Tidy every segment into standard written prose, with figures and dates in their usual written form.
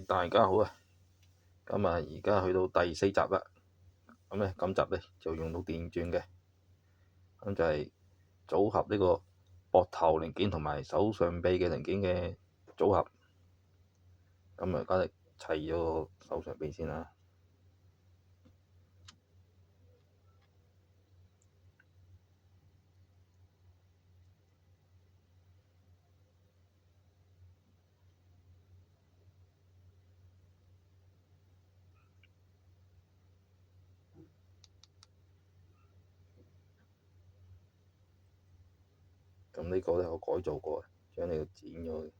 大家好啊！咁啊，而家去到第4集啦。咁咧，今集咧就用到電鑽嘅，咁就係組合呢個膊頭零件同埋手上臂嘅零件嘅組合。咁啊，而家砌咗個手上臂先啦。咁呢個咧我改造過，將呢個剪咗佢。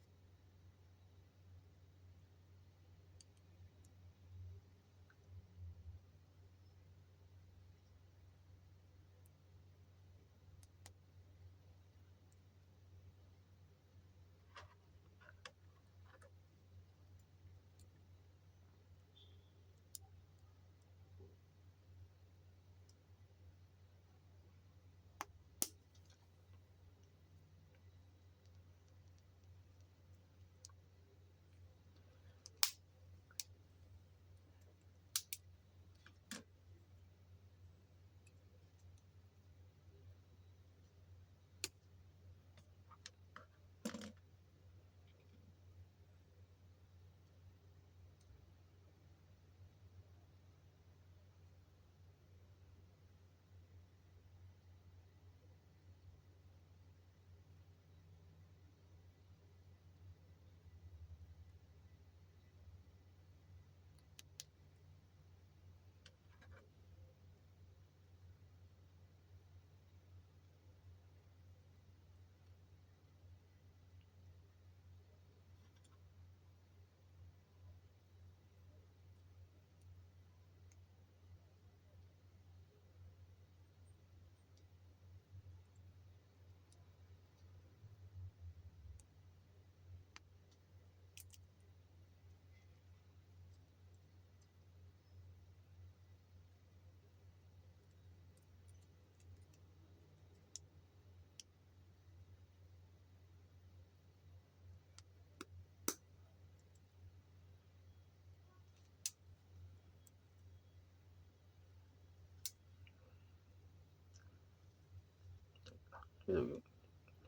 呢度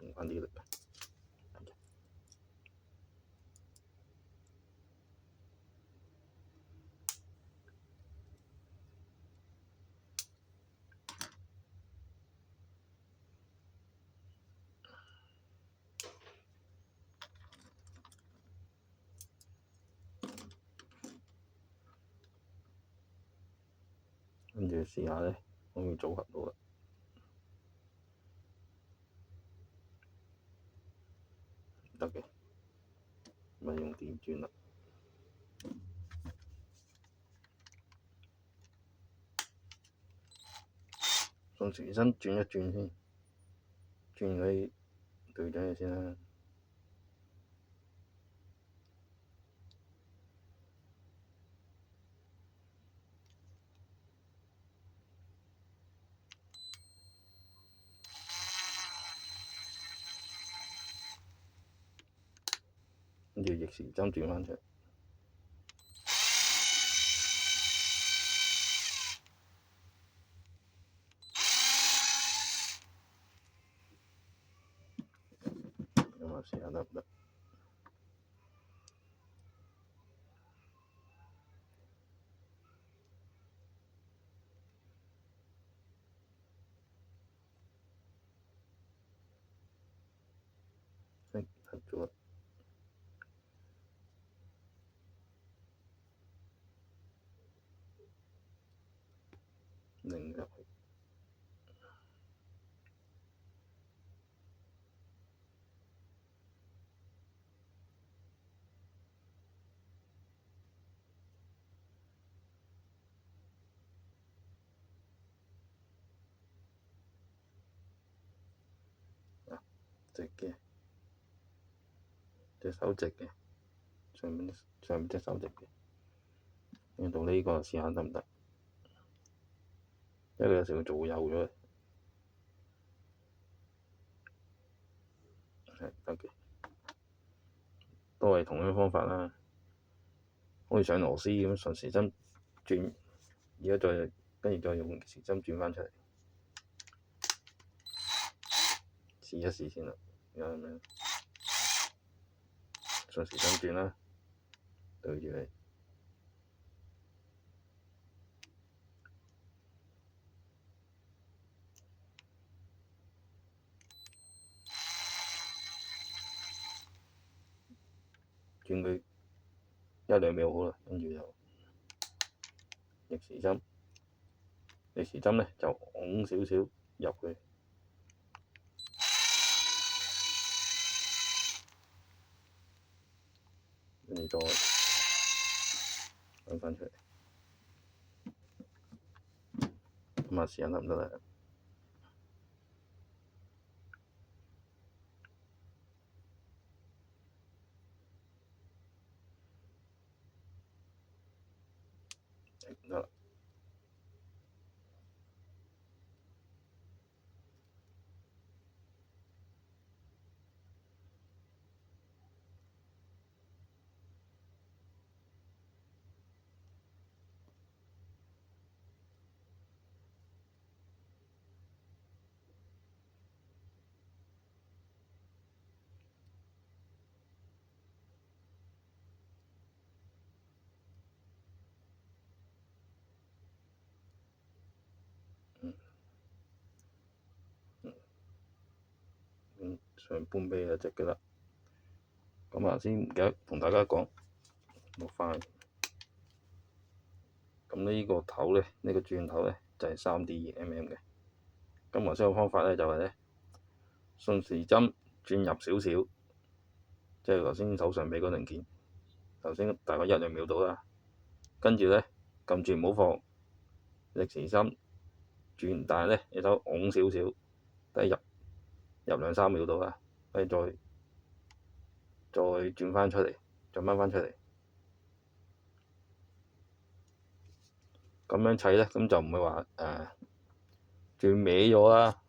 用翻啲力。跟住試下咧，可以組合到啦。得嘅，咪用電鑽啦。順時針轉一轉先，轉嗰啲對準佢先啦。跟住逆時針轉返出嚟。咁啊，試下得唔得？得咗啦。擰入去。直嘅，隻手直嘅，上面隻手直嘅。跟住到呢個試下得唔得？因為有時會做幼咗。係得嘅，都係同樣方法啦。好似上螺絲咁，順時針轉，而家跟住再用逆時針轉返出嚟，試一試先啦。而家咁樣順時針轉啦，對住你。轉佢1-2秒好啦，跟住就逆時針，逆時針呢就拱少少入去，跟住再揾返出嚟，咁啊試下得唔得咧？得啦。上半臂就直嘅啦。咁啊，先唔記得同大家講落翻。咁呢個頭咧，呢個轉頭咧就係3D2mm 嘅。咁頭先個方法咧就係咧順時針轉入少少，即係頭先手上俾嗰零件，頭先大概1-2秒到啦。跟住咧撳住唔好放，逆時針轉，但係咧你手拱少少，低入2-3秒到啦，跟住再轉翻出嚟，再掹翻出嚟。咁樣砌咧，咁就唔會話轉歪咗啦。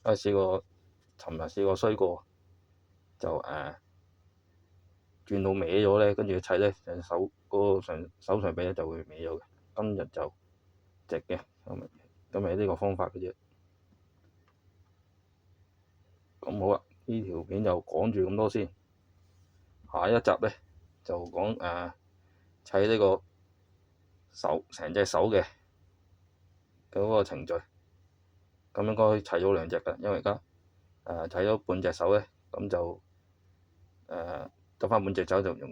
尋日試過衰過，就轉到歪咗咧，跟住砌咧手上臂咧就會歪咗嘅。今日就直嘅，咁係呢個方法嘅啫。咁好啦，呢條片就講住咁多先。下一集咧就講砌呢個成隻手嘅嗰個程序。咁應該砌咗2隻㗎，因為而家砌咗半隻手咧，咁就得返半隻手就容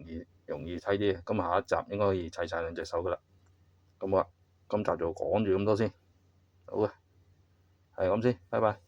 易砌啲。咁下一集應該可以砌晒2隻手㗎啦。咁好啦，今集就講住咁多先。好嘅，係咁先，拜拜。